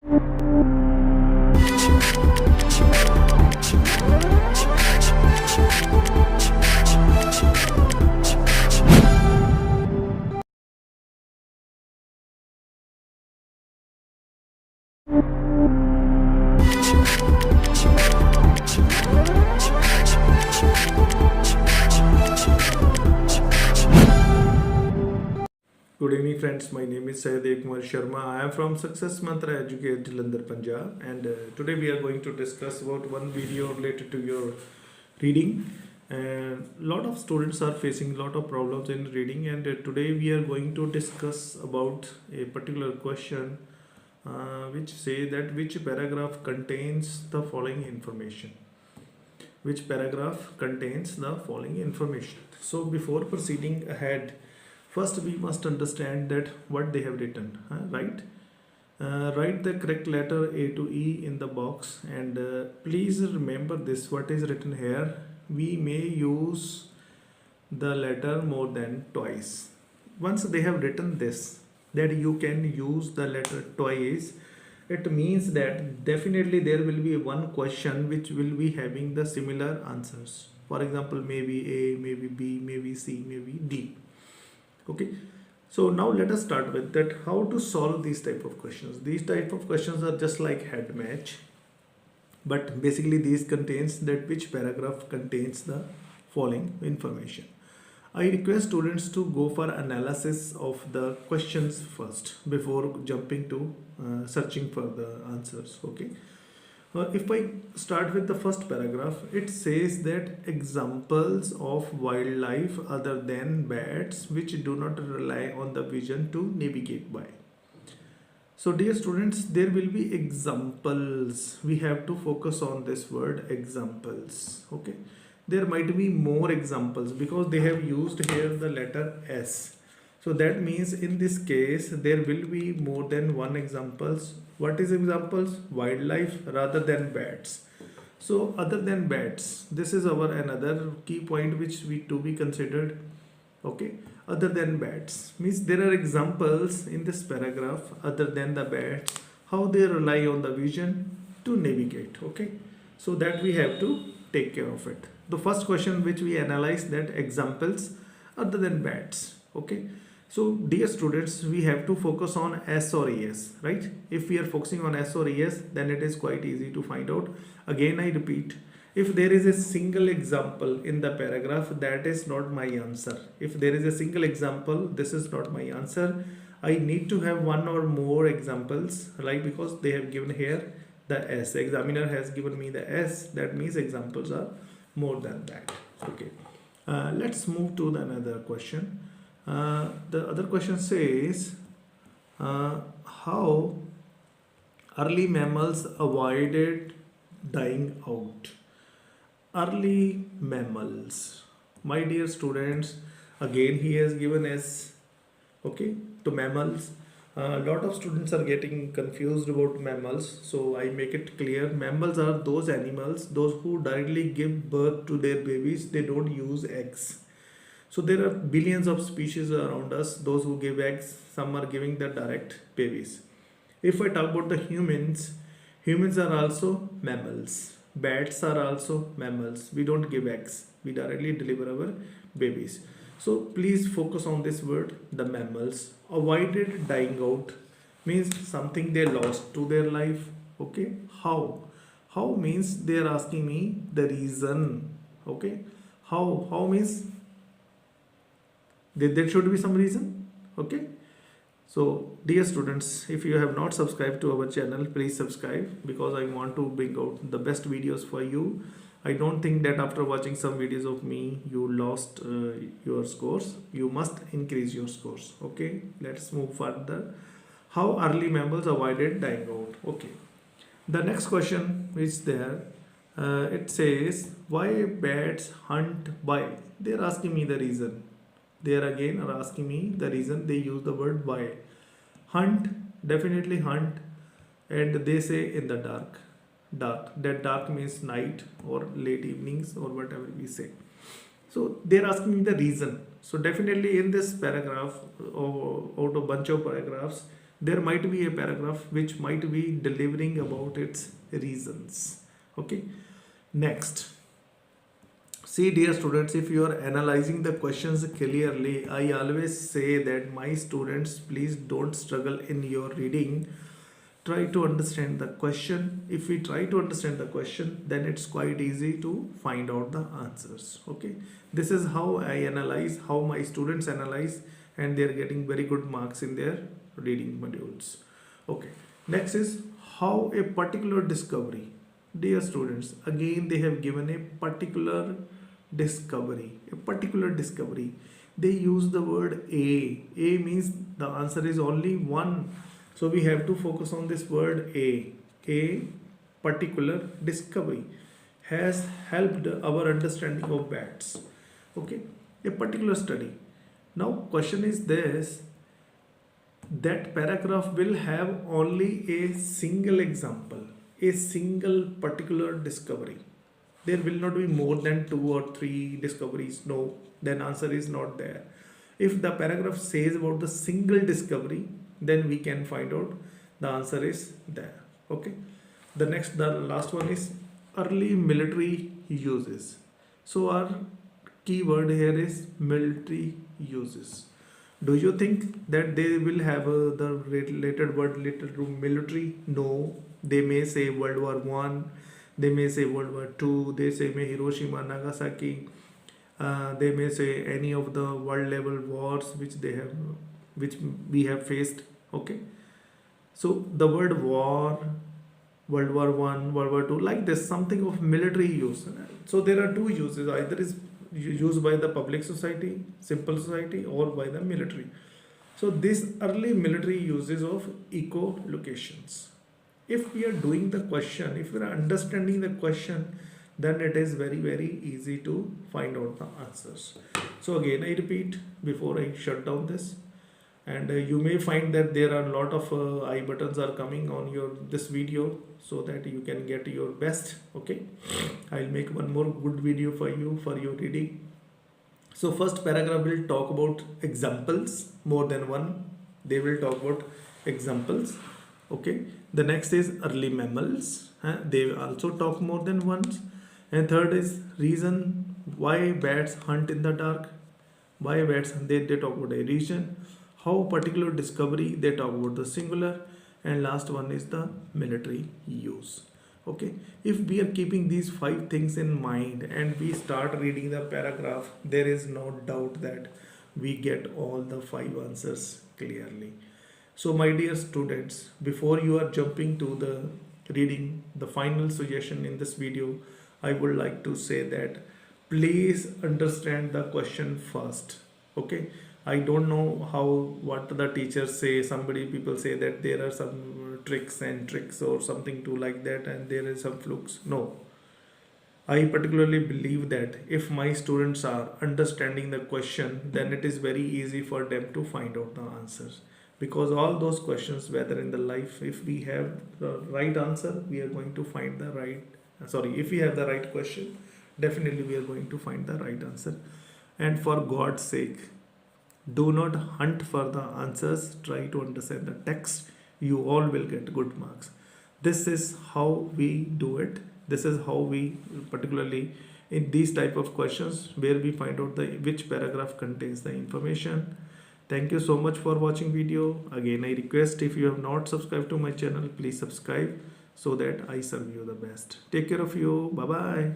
Good evening friends, my name is Adv Sharma. I am from Success Mantra Educate, Jalandhar, Punjab, and today we are going to discuss about one video related to your reading. And lot of students are facing lot of problems in reading, and today we are going to discuss about a particular question which say that which paragraph contains the following information. Which paragraph contains the following information. So before proceeding ahead, first we must understand that what they have written, right? Write the correct letter A to E in the box, and please remember this, what is written here. We may use the letter more than twice. Once they have written this, that you can use the letter twice, it means that definitely there will be one question which will be having the similar answers. For example, maybe A, maybe B, maybe C, maybe D. Okay, so now let us start with that, how to solve these type of questions. These type of questions are just like head match, but basically these contains that which paragraph contains the following information. I request students to go for analysis of the questions first before jumping to searching for the answers. Okay, if I start with the first paragraph, it says that examples of wildlife other than bats which do not rely on the vision to navigate by. So dear students, there will be examples. We have to focus on this word examples. Okay, there might be more examples because they have used here the letter S. So that means in this case there will be more than one examples. What is examples? Wildlife rather than bats. So other than bats, this is our another key point which we to be considered. Okay, other than bats means there are examples in this paragraph other than the bats, how they rely on the vision to navigate. Okay, so that we have to take care of it. The first question which we analyze, that examples other than bats. Okay, so dear students, we have to focus on S or ES, right? If we are focusing on S or ES, then it is quite easy to find out. Again, I repeat, if there is a single example in the paragraph, that is not my answer. If there is a single example, this is not my answer. I need to have one or more examples, right? Because they have given here the S. Examiner has given me the S. That means examples are more than that. Okay. Let's move to the another question. The other question says, how early mammals avoided dying out. Early mammals, my dear students, again he has given S, okay, to mammals. A lot of students are getting confused about mammals, so I make it clear. Mammals are those animals, those who directly give birth to their babies. They don't use eggs. So there are billions of species around us, those who give eggs, some are giving the direct babies. If I talk about the humans, humans are also mammals. Bats are also mammals. We don't give eggs, we directly deliver our babies. So please focus on this word, the mammals. Avoided dying out means something they lost to their life. Okay, how means they are asking me the reason. Okay, how means there should be some reason. Okay, so dear students, if you have not subscribed to our channel, please subscribe, because I want to bring out the best videos for you. I don't think that after watching some videos of me you lost your scores. You must increase your scores. Okay, let's move further. How early mammals avoided dying out. Okay, the next question is there. It says, why bats hunt by. They are asking me the reason. They are again are asking me the reason. They use the word why. Hunt, definitely hunt, and they say in the dark. That dark means night or late evenings or whatever we say. So they are asking me the reason. So definitely in this paragraph, or out of bunch of paragraphs, there might be a paragraph which might be delivering about its reasons. Okay, next. See, dear students, if you are analyzing the questions clearly, I always say that my students, please don't struggle in your reading. Try to understand the question. If we try to understand the question, then it's quite easy to find out the answers. Okay, this is how I analyze, how my students analyze, and they are getting very good marks in their reading modules. Okay, next is how a particular discovery. Dear students, again they have given a particular discovery. They use the word a means the answer is only one, so we have to focus on this word a particular discovery has helped our understanding of bats. Okay, a particular study. Now question is this, that paragraph will have only a single example, a single particular discovery. There will not be more than 2 or 3 discoveries. No, then answer is not there. If the paragraph says about the single discovery, then we can find out the answer is there. Okay, the last one is early military uses. So our keyword here is military uses. Do you think that they will have the related word related to military? No, they may say World War One, they may say World War Two, they say may Hiroshima, Nagasaki, they may say any of the world level wars which we have faced. Okay, so the word war, World War One, World War Two, like this, something of military use. So there are two uses, either is used by the public society, simple society, or by the military. So this early military uses of echolocations. If we are doing the question, if we are understanding the question, then it is very easy to find out the answers. So again I repeat before I shut down this, and you may find that there are a lot of I buttons are coming on this video, so that you can get your best. Okay, I'll make one more good video for you for your reading. So first paragraph will talk about examples, more than one, they will talk about examples. Okay, the next is early mammals, they also talk more than once. And third is reason why bats hunt in the dark. Why bats, they talk about a reason. How particular discovery, they talk about the singular. And last one is the military use. Okay, if we are keeping these 5 things in mind and we start reading the paragraph, there is no doubt that we get all the 5 answers clearly. So my dear students, before you are jumping to the reading, the final suggestion in this video, I would like to say that please understand the question first. Okay, I don't know what the teachers say. People say that there are some tricks or something to like that, and there is some flukes. No, I particularly believe that if my students are understanding the question, then it is very easy for them to find out the answers. Because all those questions, whether in the life, if we have the right answer, we are going to find the right. If we have the right question, definitely we are going to find the right answer. And for God's sake, do not hunt for the answers, try to understand the text. You all will get good marks. This is how we do it. This is how we, particularly in these type of questions, where we find out which paragraph contains the information. Thank you so much for watching video. Again, I request, if you have not subscribed to my channel, please subscribe so that I serve you the best. Take care of you. Bye bye.